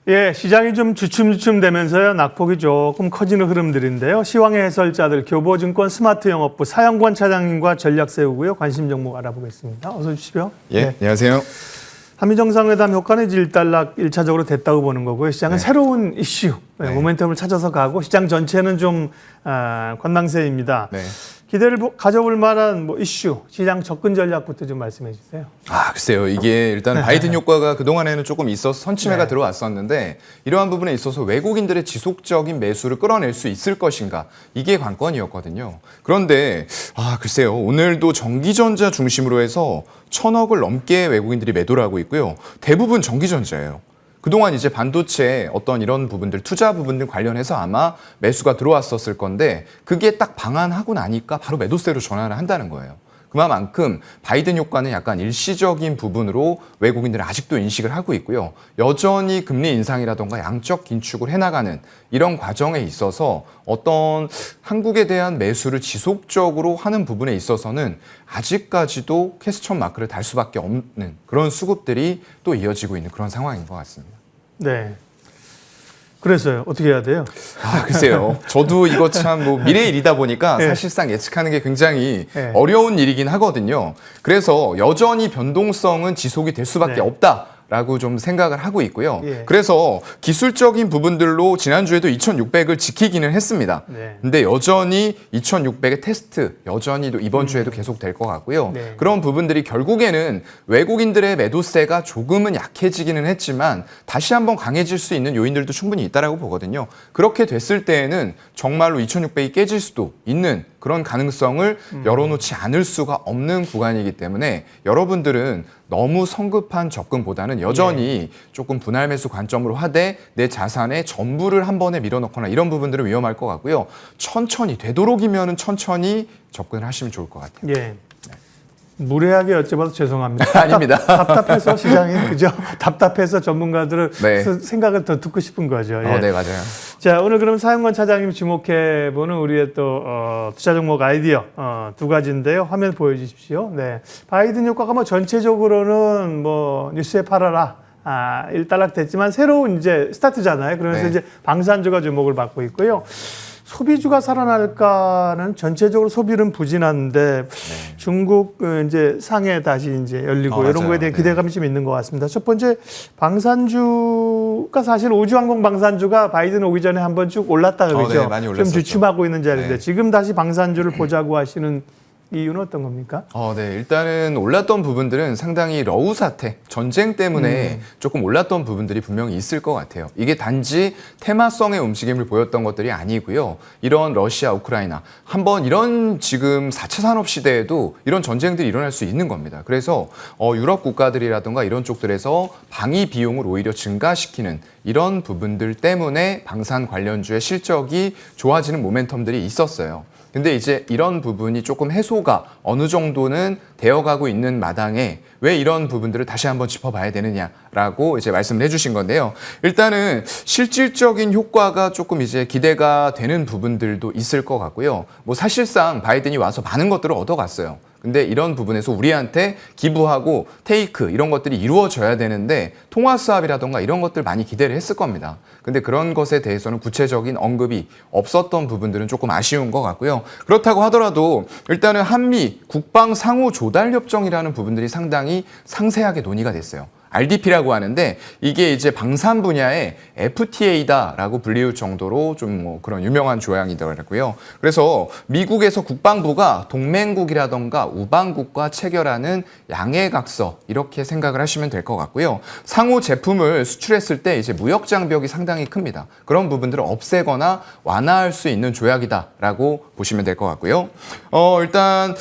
예, 시장이 좀 주춤주춤되면서요. 낙폭이 조금 커지는 흐름들인데요. 시황의 해설자들, 교보증권 스마트영업부 사영권 차장님과 전략 세우고요. 관심 종목 알아보겠습니다. 어서 오십시오. 예, 네. 안녕하세요. 한미정상회담 효과는 일단락 1차적으로 됐다고 보는 거고요. 시장은 새로운 이슈, 모멘텀을 찾아서 가고 시장 전체는 좀 관망세입니다. 네. 기대를 가져볼 만한 이슈, 시장 접근 전략부터 좀 말씀해 주세요. 글쎄요. 이게 일단 바이든 효과가 그동안에는 조금 있어서 선침해가 들어왔었는데 이러한 부분에 있어서 외국인들의 지속적인 매수를 끌어낼 수 있을 것인가 이게 관건이었거든요. 그런데 글쎄요. 오늘도 전기전자 중심으로 해서 1,000억을 넘게 외국인들이 매도를 하고 있고요. 대부분 전기전자예요. 그동안 이제 반도체 어떤 이런 부분들, 투자 부분들 관련해서 아마 매수가 들어왔었을 건데 그게 딱 방한하고 나니까 바로 매도세로 전환을 한다는 거예요. 그만큼 바이든 효과는 약간 일시적인 부분으로 외국인들은 아직도 인식을 하고 있고요. 여전히 금리 인상이라던가 양적 긴축을 해나가는 이런 과정에 있어서 어떤 한국에 대한 매수를 지속적으로 하는 부분에 있어서는 아직까지도 캐스천 마크를 달 수밖에 없는 그런 수급들이 또 이어지고 있는 그런 상황인 것 같습니다. 네. 그래서요. 어떻게 해야 돼요? 글쎄요. 저도 이거 참 미래의 일이다 보니까 사실상 예측하는 게 굉장히 어려운 일이긴 하거든요. 그래서 여전히 변동성은 지속이 될 수밖에 없다라고 좀 생각을 하고 있고요. 그래서 기술적인 부분들로 지난주에도 2,600을 지키기는 했습니다. 근데 여전히 2,600의 테스트 여전히 이번 주에도 계속 될 것 같고요. 그런 부분들이 결국에는 외국인들의 매도세가 조금은 약해지기는 했지만 다시 한번 강해질 수 있는 요인들도 충분히 있다라고 보거든요. 그렇게 됐을 때에는 정말로 2,600이 깨질 수도 있는 그런 가능성을 열어놓지 않을 수가 없는 구간이기 때문에 여러분들은 너무 성급한 접근보다는 여전히 조금 분할 매수 관점으로 하되 내 자산의 전부를 한 번에 밀어넣거나 이런 부분들은 위험할 것 같고요. 천천히 되도록이면 천천히 접근을 하시면 좋을 것 같아요. 예. 무례하게 여쭤봐서 죄송합니다. 아닙니다. 답답해서 시장이 그죠? 답답해서 전문가들은 생각을 더 듣고 싶은 거죠. 네, 맞아요. 자, 오늘 그럼 사영권 차장님 주목해보는 우리의 또 투자 종목 아이디어 두 가지인데요. 화면 보여주십시오. 네, 바이든 효과가 전체적으로는 뉴스에 팔아라. 일단락 됐지만 새로운 이제 스타트잖아요. 그러면서 이제 방산주가 주목을 받고 있고요. 소비주가 살아날까는 전체적으로 소비는 부진한데 중국 이제 상해 다시 이제 열리고 이런 거에 대한 기대감이 좀 있는 것 같습니다. 첫 번째 방산주가 사실 우주항공 방산주가 바이든 오기 전에 한번 쭉 올랐다 그러죠. 많이 좀 올랐었죠. 주춤하고 있는 자리인데 지금 다시 방산주를 보자고 하시는 이유는 어떤 겁니까? 네. 일단은 올랐던 부분들은 상당히 러우 사태, 전쟁 때문에 조금 올랐던 부분들이 분명히 있을 것 같아요. 이게 단지 테마성의 움직임을 보였던 것들이 아니고요. 이런 러시아, 우크라이나, 한번 이런 지금 4차 산업 시대에도 이런 전쟁들이 일어날 수 있는 겁니다. 그래서 유럽 국가들이라든가 이런 쪽들에서 방위 비용을 오히려 증가시키는 이런 부분들 때문에 방산 관련주의 실적이 좋아지는 모멘텀들이 있었어요. 근데 이제 이런 부분이 조금 해소가 어느 정도는 되어가고 있는 마당에 왜 이런 부분들을 다시 한번 짚어봐야 되느냐라고 이제 말씀을 해주신 건데요. 일단은 실질적인 효과가 조금 이제 기대가 되는 부분들도 있을 것 같고요. 사실상 바이든이 와서 많은 것들을 얻어갔어요. 근데 이런 부분에서 우리한테 기부하고 테이크 이런 것들이 이루어져야 되는데 통화 수합이라던가 이런 것들 많이 기대를 했을 겁니다. 근데 그런 것에 대해서는 구체적인 언급이 없었던 부분들은 조금 아쉬운 것 같고요. 그렇다고 하더라도 일단은 한미 국방 상호 조달 협정이라는 부분들이 상당히 상세하게 논의가 됐어요. RDP라고 하는데 이게 이제 방산 분야의 FTA다라고 불리울 정도로 좀 그런 유명한 조약이더라고요. 그래서 미국에서 국방부가 동맹국이라던가 우방국과 체결하는 양해각서 이렇게 생각을 하시면 될 것 같고요. 상호 제품을 수출했을 때 이제 무역 장벽이 상당히 큽니다. 그런 부분들을 없애거나 완화할 수 있는 조약이다라고 보시면 될 것 같고요. 일단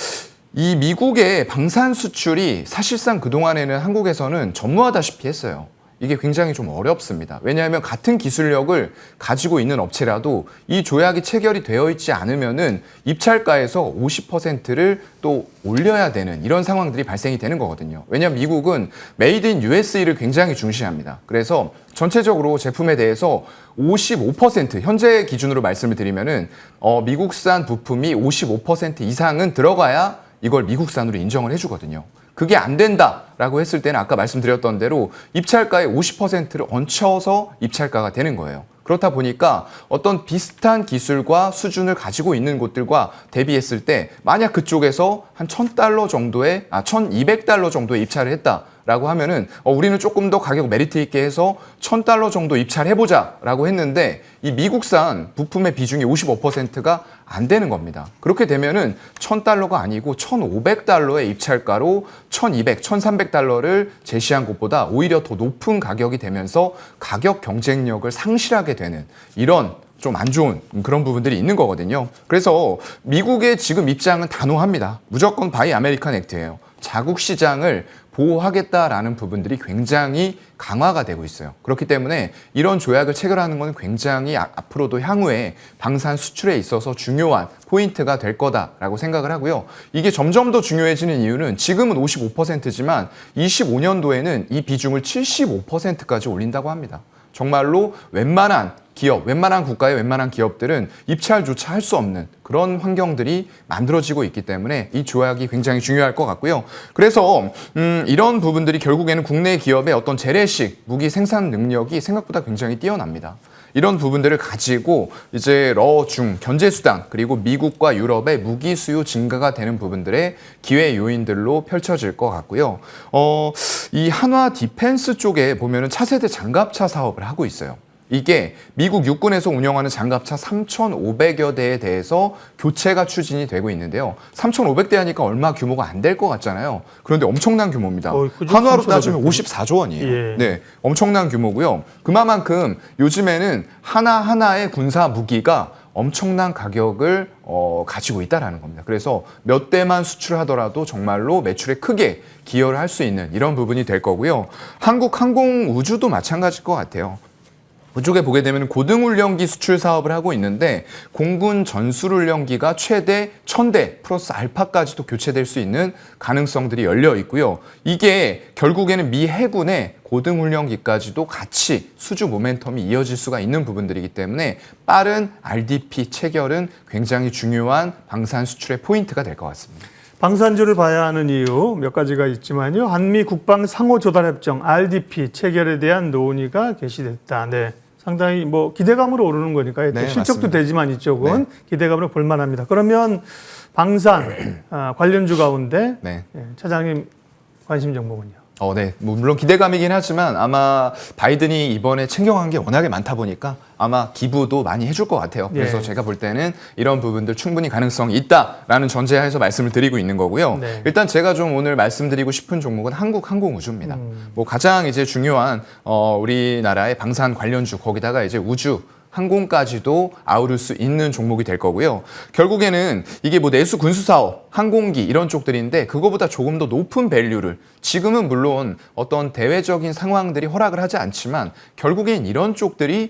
이 미국의 방산 수출이 사실상 그동안에는 한국에서는 전무하다시피 했어요. 이게 굉장히 좀 어렵습니다. 왜냐하면 같은 기술력을 가지고 있는 업체라도 이 조약이 체결이 되어 있지 않으면은 입찰가에서 50%를 또 올려야 되는 이런 상황들이 발생이 되는 거거든요. 왜냐하면 미국은 메이드 인 USA를 굉장히 중시합니다. 그래서 전체적으로 제품에 대해서 55% 현재 기준으로 말씀을 드리면은 미국산 부품이 55% 이상은 들어가야 이걸 미국산으로 인정을 해주거든요. 그게 안 된다. 있다라고 했을 때는 아까 말씀드렸던 대로 입찰가의 50%를 얹혀서 입찰가가 되는 거예요. 그렇다 보니까 어떤 비슷한 기술과 수준을 가지고 있는 곳들과 대비했을 때 만약 그쪽에서 한 $1,000 정도의, $1,200 정도의 입찰을 했다라고 하면은 우리는 조금 더 가격 메리트 있게 해서 $1,000 정도 입찰해보자라고 했는데 이 미국산 부품의 비중이 55%가 안 되는 겁니다. 그렇게 되면은 $1,000가 아니고 $1,500의 입찰가로 $1,200, $1,300를 제시한 것보다 오히려 더 높은 가격이 되면서 가격 경쟁력을 상실하게 되는 이런 좀 안 좋은 그런 부분들이 있는 거거든요. 그래서 미국의 지금 입장은 단호합니다. 무조건 바이 아메리칸 액트예요. 자국 시장을 보호하겠다라는 부분들이 굉장히 강화가 되고 있어요. 그렇기 때문에 이런 조약을 체결하는 건 굉장히 앞으로도 향후에 방산 수출에 있어서 중요한 포인트가 될 거다라고 생각을 하고요. 이게 점점 더 중요해지는 이유는 지금은 55%지만 25년도에는 이 비중을 75%까지 올린다고 합니다. 정말로 웬만한 기업, 웬만한 국가의 웬만한 기업들은 입찰조차 할 수 없는 그런 환경들이 만들어지고 있기 때문에 이 조약이 굉장히 중요할 것 같고요. 그래서 이런 부분들이 결국에는 국내 기업의 어떤 재래식 무기 생산 능력이 생각보다 굉장히 뛰어납니다. 이런 부분들을 가지고 이제 중 견제 수단 그리고 미국과 유럽의 무기 수요 증가가 되는 부분들의 기회 요인들로 펼쳐질 것 같고요. 이 한화 디펜스 쪽에 보면은 차세대 장갑차 사업을 하고 있어요. 이게 미국 육군에서 운영하는 장갑차 3,500여 대에 대해서 교체가 추진이 되고 있는데요. 3,500대 하니까 얼마 규모가 안 될 것 같잖아요. 그런데 엄청난 규모입니다. 한화로 따지면 54조 원이에요. 예. 네, 엄청난 규모고요. 그만큼 요즘에는 하나하나의 군사 무기가 엄청난 가격을 가지고 있다는 겁니다. 그래서 몇 대만 수출하더라도 정말로 매출에 크게 기여를 할 수 있는 이런 부분이 될 거고요. 한국 항공우주도 마찬가지일 것 같아요. 그쪽에 보게 되면 고등훈련기 수출 사업을 하고 있는데 공군 전술훈련기가 최대 1,000대 플러스 알파까지도 교체될 수 있는 가능성들이 열려 있고요. 이게 결국에는 미 해군의 고등훈련기까지도 같이 수주 모멘텀이 이어질 수가 있는 부분들이기 때문에 빠른 RDP 체결은 굉장히 중요한 방산 수출의 포인트가 될 것 같습니다. 방산주를 봐야 하는 이유 몇 가지가 있지만요. 한미 국방 상호 조달 협정 RDP 체결에 대한 논의가 개시됐다. 네. 상당히 뭐 기대감으로 오르는 거니까요. 네, 실적도 맞습니다. 되지만 이쪽은 네. 기대감으로 볼만합니다. 그러면 방산 관련주 가운데 네. 차장님 관심 종목은요? 네. 물론 기대감이긴 하지만 아마 바이든이 이번에 챙겨간 게 워낙에 많다 보니까 아마 기부도 많이 해줄 것 같아요. 그래서 예. 제가 볼 때는 이런 부분들 충분히 가능성이 있다라는 전제하에서 말씀을 드리고 있는 거고요. 네. 일단 제가 좀 오늘 말씀드리고 싶은 종목은 한국항공우주입니다. 뭐 가장 이제 중요한 우리나라의 방산 관련주 거기다가 이제 우주 항공까지도 아우를 수 있는 종목이 될 거고요. 결국에는 이게 뭐 내수 군수 사업, 항공기 이런 쪽들인데 그거보다 조금 더 높은 밸류를 지금은 물론 어떤 대외적인 상황들이 허락을 하지 않지만 결국엔 이런 쪽들이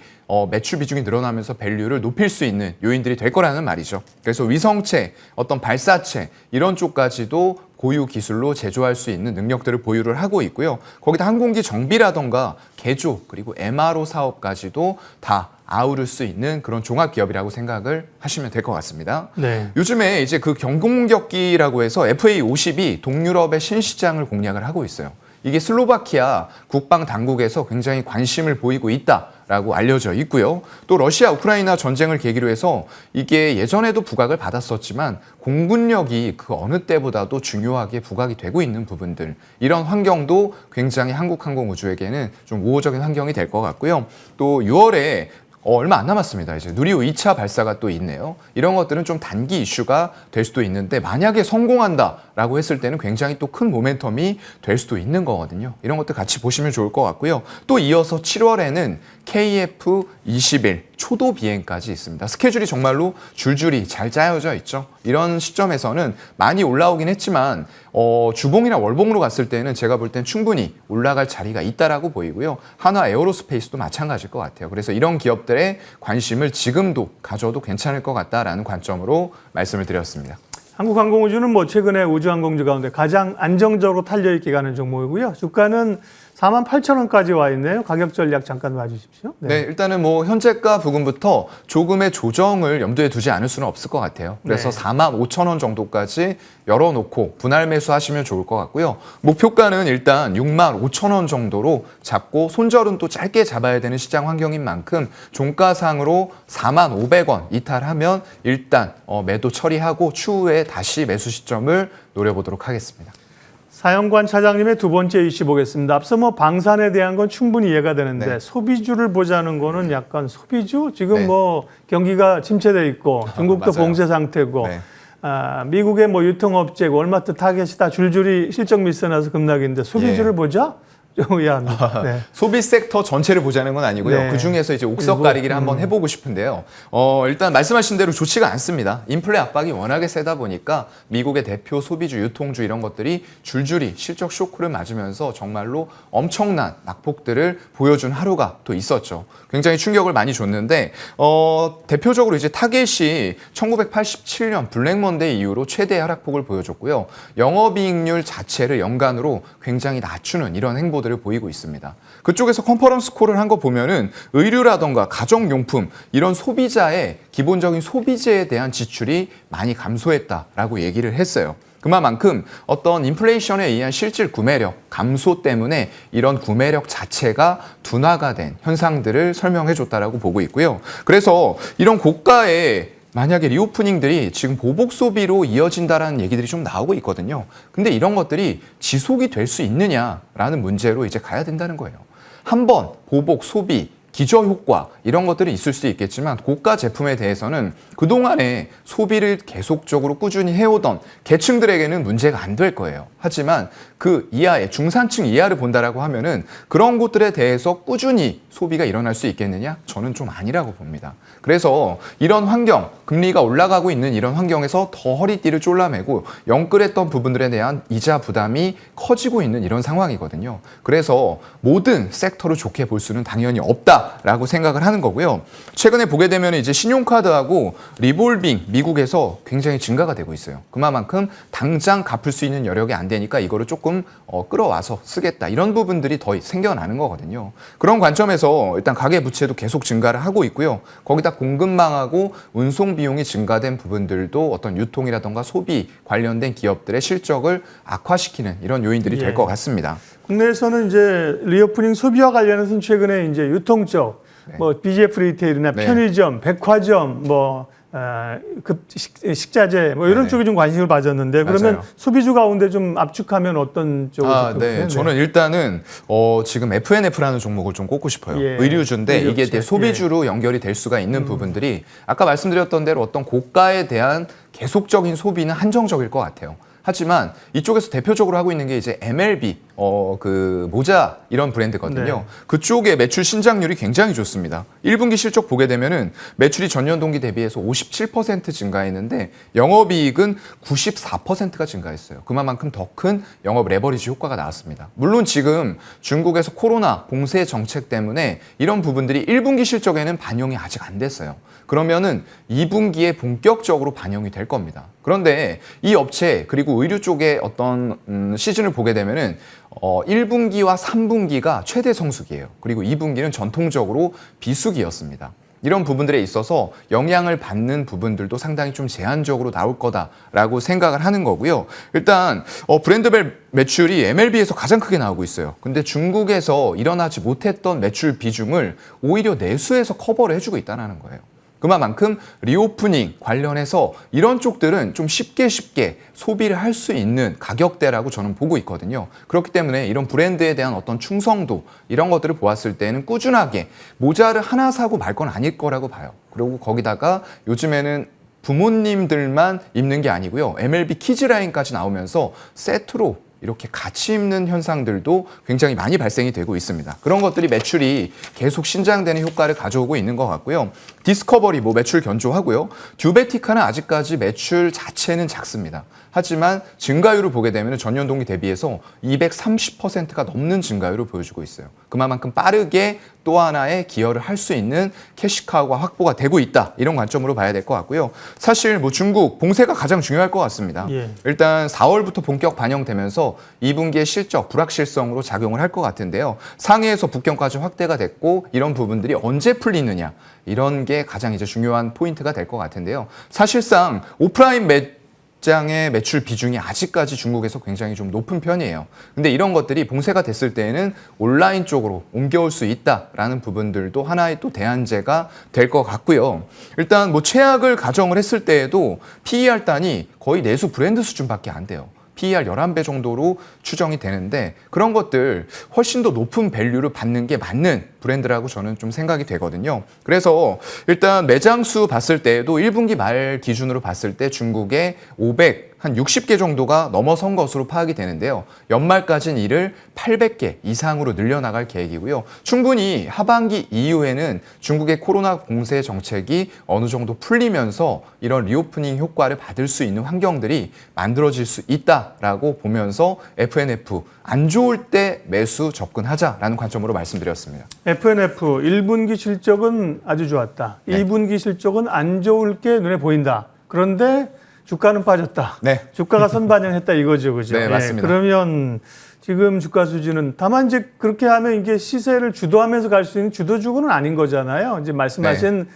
매출 비중이 늘어나면서 밸류를 높일 수 있는 요인들이 될 거라는 말이죠. 그래서 위성체, 어떤 발사체 이런 쪽까지도 고유 기술로 제조할 수 있는 능력들을 보유를 하고 있고요. 거기다 항공기 정비라던가 개조 그리고 MRO 사업까지도 다 아우를 수 있는 그런 종합 기업이라고 생각을 하시면 될 것 같습니다. 네. 요즘에 이제 그 경공격기라고 해서 FA50이 동유럽의 신시장을 공략을 하고 있어요. 이게 슬로바키아 국방 당국에서 굉장히 관심을 보이고 있다라고 알려져 있고요. 또 러시아 우크라이나 전쟁을 계기로 해서 이게 예전에도 부각을 받았었지만 공군력이 그 어느 때보다도 중요하게 부각이 되고 있는 부분들 이런 환경도 굉장히 한국항공우주에게는 좀 우호적인 환경이 될 것 같고요. 또 6월에 얼마 안 남았습니다. 이제 누리호 2차 발사가 또 있네요. 이런 것들은 좀 단기 이슈가 될 수도 있는데 만약에 성공한다라고 했을 때는 굉장히 또 큰 모멘텀이 될 수도 있는 거거든요. 이런 것들 같이 보시면 좋을 것 같고요. 또 이어서 7월에는 KF-21 초도 비행까지 있습니다. 스케줄이 정말로 줄줄이 잘 짜여져 있죠. 이런 시점에서는 많이 올라오긴 했지만 주봉이나 월봉으로 갔을 때는 제가 볼 땐 충분히 올라갈 자리가 있다라고 보이고요. 한화 에어로스페이스도 마찬가지일 것 같아요. 그래서 이런 기업들의 관심을 지금도 가져도 괜찮을 것 같다라는 관점으로 말씀을 드렸습니다. 한국항공우주는 뭐 최근에 우주항공주 가운데 가장 안정적으로 탄력있게 가는 종목이고요. 주가는 48,000원까지 와 있네요. 가격 전략 잠깐 봐주십시오. 네, 일단은 뭐 현재가 부근부터 조금의 조정을 염두에 두지 않을 수는 없을 것 같아요. 그래서 네. 45,000원 정도까지 열어놓고 분할 매수하시면 좋을 것 같고요. 목표가는 일단 65,000원 정도로 잡고 손절은 또 짧게 잡아야 되는 시장 환경인 만큼 종가상으로 45,000원 이탈하면 일단 매도 처리하고 추후에 다시 매수 시점을 노려보도록 하겠습니다. 사영관 차장님의 두 번째 이슈 보겠습니다. 앞서 뭐 방산에 대한 건 충분히 이해가 되는데 네. 소비주를 보자는 거는 약간 소비주? 지금 네. 뭐 경기가 침체돼 있고 중국도 맞아요. 봉쇄 상태고 네. 미국의 뭐 유통업체, 월마트, 타겟이 다 줄줄이 실적 밀려나서 급락인데 소비주를 예. 보자? 좀 의아합니다. 네. 소비 섹터 전체를 보자는 건 아니고요. 네. 그 중에서 이제 옥석 가리기를 한번 해보고 싶은데요. 일단 말씀하신 대로 좋지가 않습니다. 인플레 압박이 워낙에 세다 보니까 미국의 대표 소비주, 유통주 이런 것들이 줄줄이 실적 쇼크를 맞으면서 정말로 엄청난 낙폭들을 보여준 하루가 또 있었죠. 굉장히 충격을 많이 줬는데 대표적으로 이제 타겟이 1987년 블랙 먼데이 이후로 최대 하락폭을 보여줬고요. 영업이익률 자체를 연간으로 굉장히 낮추는 이런 행보들 을 보이고 있습니다. 그쪽에서 컨퍼런스 콜을 한 거 보면은 의류라던가 가정용품 이런 소비자의 기본적인 소비재에 대한 지출이 많이 감소했다라고 얘기를 했어요. 그만큼 어떤 인플레이션에 의한 실질 구매력 감소 때문에 이런 구매력 자체가 둔화가 된 현상들을 설명해 줬다라고 보고 있고요. 그래서 이런 고가의 만약에 리오프닝들이 지금 보복 소비로 이어진다라는 얘기들이 좀 나오고 있거든요. 근데 이런 것들이 지속이 될 수 있느냐라는 문제로 이제 가야 된다는 거예요. 한번 보복 소비, 기저효과 이런 것들이 있을 수 있겠지만 고가 제품에 대해서는 그동안에 소비를 계속적으로 꾸준히 해오던 계층들에게는 문제가 안 될 거예요. 하지만 그 이하의 중산층 이하를 본다라고 하면은 그런 곳들에 대해서 꾸준히 소비가 일어날 수 있겠느냐? 저는 좀 아니라고 봅니다. 그래서 이런 환경, 금리가 올라가고 있는 이런 환경에서 더 허리띠를 졸라매고 영끌했던 부분들에 대한 이자 부담이 커지고 있는 이런 상황이거든요. 그래서 모든 섹터를 좋게 볼 수는 당연히 없다라고 생각을 하는 거고요. 최근에 보게 되면 이제 신용카드하고 리볼빙 미국에서 굉장히 증가가 되고 있어요. 그만큼 당장 갚을 수 있는 여력이 안 되니까 이거를 조금 끌어와서 쓰겠다. 이런 부분들이 더 생겨나는 거거든요. 그런 관점에서 일단 가계부채도 계속 증가를 하고 있고요. 거기다 공급망하고 운송 비용이 증가된 부분들도 어떤 유통이라던가 소비 관련된 기업들의 실적을 악화시키는 이런 요인들이 될 것 같습니다. 국내에서는 이제 리오프닝 소비와 관련해서는 최근에 이제 유통 쪽, 뭐 BGF 리테일이나 네. 편의점, 백화점, 뭐 식자재 뭐 이런 네. 쪽이 좀 관심을 받았는데 그러면 맞아요. 소비주 가운데 좀 압축하면 어떤 쪽으로? 네. 저는 일단은 지금 FNF라는 종목을 좀 꼽고 싶어요. 예. 의류주인데 이게 의류업체. 소비주로 연결이 될 수가 있는 부분들이 아까 말씀드렸던 대로 어떤 고가에 대한 계속적인 소비는 한정적일 것 같아요. 하지만 이쪽에서 대표적으로 하고 있는 게 이제 MLB 그 모자 이런 브랜드거든요. 네. 그쪽의 매출 신장률이 굉장히 좋습니다. 1분기 실적 보게 되면은 매출이 전년 동기 대비해서 57% 증가했는데 영업이익은 94%가 증가했어요. 그만큼 더 큰 영업 레버리지 효과가 나왔습니다. 물론 지금 중국에서 코로나 봉쇄 정책 때문에 이런 부분들이 1분기 실적에는 반영이 아직 안 됐어요. 그러면은 2분기에 본격적으로 반영이 될 겁니다. 그런데 이 업체 그리고 의류 쪽의 어떤 시즌을 보게 되면은 1분기와 3분기가 최대 성수기예요. 그리고 2분기는 전통적으로 비수기였습니다. 이런 부분들에 있어서 영향을 받는 부분들도 상당히 좀 제한적으로 나올 거다라고 생각을 하는 거고요. 일단 브랜드별 매출이 MLB에서 가장 크게 나오고 있어요. 근데 중국에서 일어나지 못했던 매출 비중을 오히려 내수에서 커버를 해주고 있다는 거예요. 그만큼 리오프닝 관련해서 이런 쪽들은 좀 쉽게 소비를 할 수 있는 가격대라고 저는 보고 있거든요. 그렇기 때문에 이런 브랜드에 대한 어떤 충성도 이런 것들을 보았을 때는 꾸준하게 모자를 하나 사고 말 건 아닐 거라고 봐요. 그리고 거기다가 요즘에는 부모님들만 입는 게 아니고요. MLB 키즈라인까지 나오면서 세트로 이렇게 같이 입는 현상들도 굉장히 많이 발생이 되고 있습니다. 그런 것들이 매출이 계속 신장되는 효과를 가져오고 있는 것 같고요. 디스커버리 매출 견조하고요. 듀베티카는 아직까지 매출 자체는 작습니다. 하지만 증가율을 보게 되면 전년 동기 대비해서 230%가 넘는 증가율을 보여주고 있어요. 그만큼 빠르게 또 하나의 기여를 할 수 있는 캐시카우가 확보가 되고 있다. 이런 관점으로 봐야 될 것 같고요. 사실 뭐 중국 봉쇄가 가장 중요할 것 같습니다. 예. 일단 4월부터 본격 반영되면서 2분기의 실적 불확실성으로 작용을 할 것 같은데요. 상해에서 북경까지 확대가 됐고 이런 부분들이 언제 풀리느냐 이런 게 가장 이제 중요한 포인트가 될 것 같은데요. 사실상 오프라인 매장의 매출 비중이 아직까지 중국에서 굉장히 좀 높은 편이에요. 근데 이런 것들이 봉쇄가 됐을 때에는 온라인 쪽으로 옮겨올 수 있다라는 부분들도 하나의 또 대안제가 될 것 같고요. 일단 뭐 최악을 가정을 했을 때에도 PER 단이 거의 내수 브랜드 수준밖에 안 돼요. PER 11배 정도로 추정이 되는데 그런 것들 훨씬 더 높은 밸류를 받는 게 맞는 브랜드라고 저는 좀 생각이 되거든요. 그래서 일단 매장 수 봤을 때에도 1분기 말 기준으로 봤을 때 중국의 560개 정도가 넘어선 것으로 파악이 되는데요. 연말까지는 이를 800개 이상으로 늘려나갈 계획이고요. 충분히 하반기 이후에는 중국의 코로나 봉쇄 정책이 어느 정도 풀리면서 이런 리오프닝 효과를 받을 수 있는 환경들이 만들어질 수 있다라고 보면서 FNF 안 좋을 때 매수 접근하자라는 관점으로 말씀드렸습니다. FNF 1분기 실적은 아주 좋았다. 네. 2분기 실적은 안 좋을 게 눈에 보인다. 그런데 주가는 빠졌다. 네. 주가가 선반영했다 이거죠, 그죠? 네, 맞습니다. 그러면 지금 주가 수준은 다만 이제 그렇게 하면 이게 시세를 주도하면서 갈 수 있는 주도주고는 아닌 거잖아요. 이제 말씀하신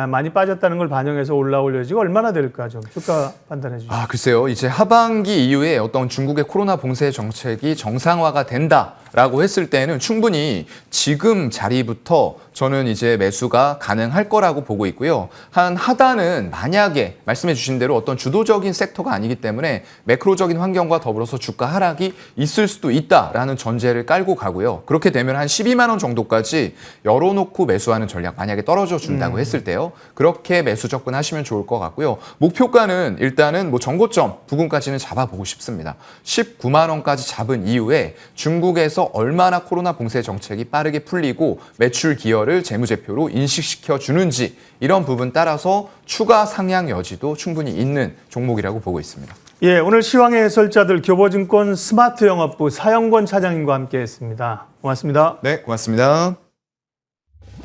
많이 빠졌다는 걸 반영해서 올라올 여지가 얼마나 될까 좀 주가 판단해 주시죠. 글쎄요. 이제 하반기 이후에 어떤 중국의 코로나 봉쇄 정책이 정상화가 된다라고 했을 때는 충분히 지금 자리부터 저는 이제 매수가 가능할 거라고 보고 있고요. 한 하단은 만약에 말씀해 주신 대로 어떤 주도적인 섹터가 아니기 때문에 매크로적인 환경과 더불어서 주가 하락이 있을 수도 있다라는 전제를 깔고 가고요. 그렇게 되면 한 12만 원 정도까지 열어놓고 매수하는 전략 만약에 떨어져 준다고 했을 때요. 그렇게 매수 접근하시면 좋을 것 같고요. 목표가는 일단은 뭐 전고점 부근까지는 잡아보고 싶습니다. 19만 원까지 잡은 이후에 중국에서 얼마나 코로나 봉쇄 정책이 빠르게 풀리고 매출 기여를 재무제표로 인식시켜 주는지 이런 부분 따라서 추가 상향 여지도 충분히 있는 종목이라고 보고 있습니다. 예, 오늘 시황의 해설자들 교보증권 스마트 영업부 사영권 차장님과 함께했습니다. 고맙습니다. 네, 고맙습니다.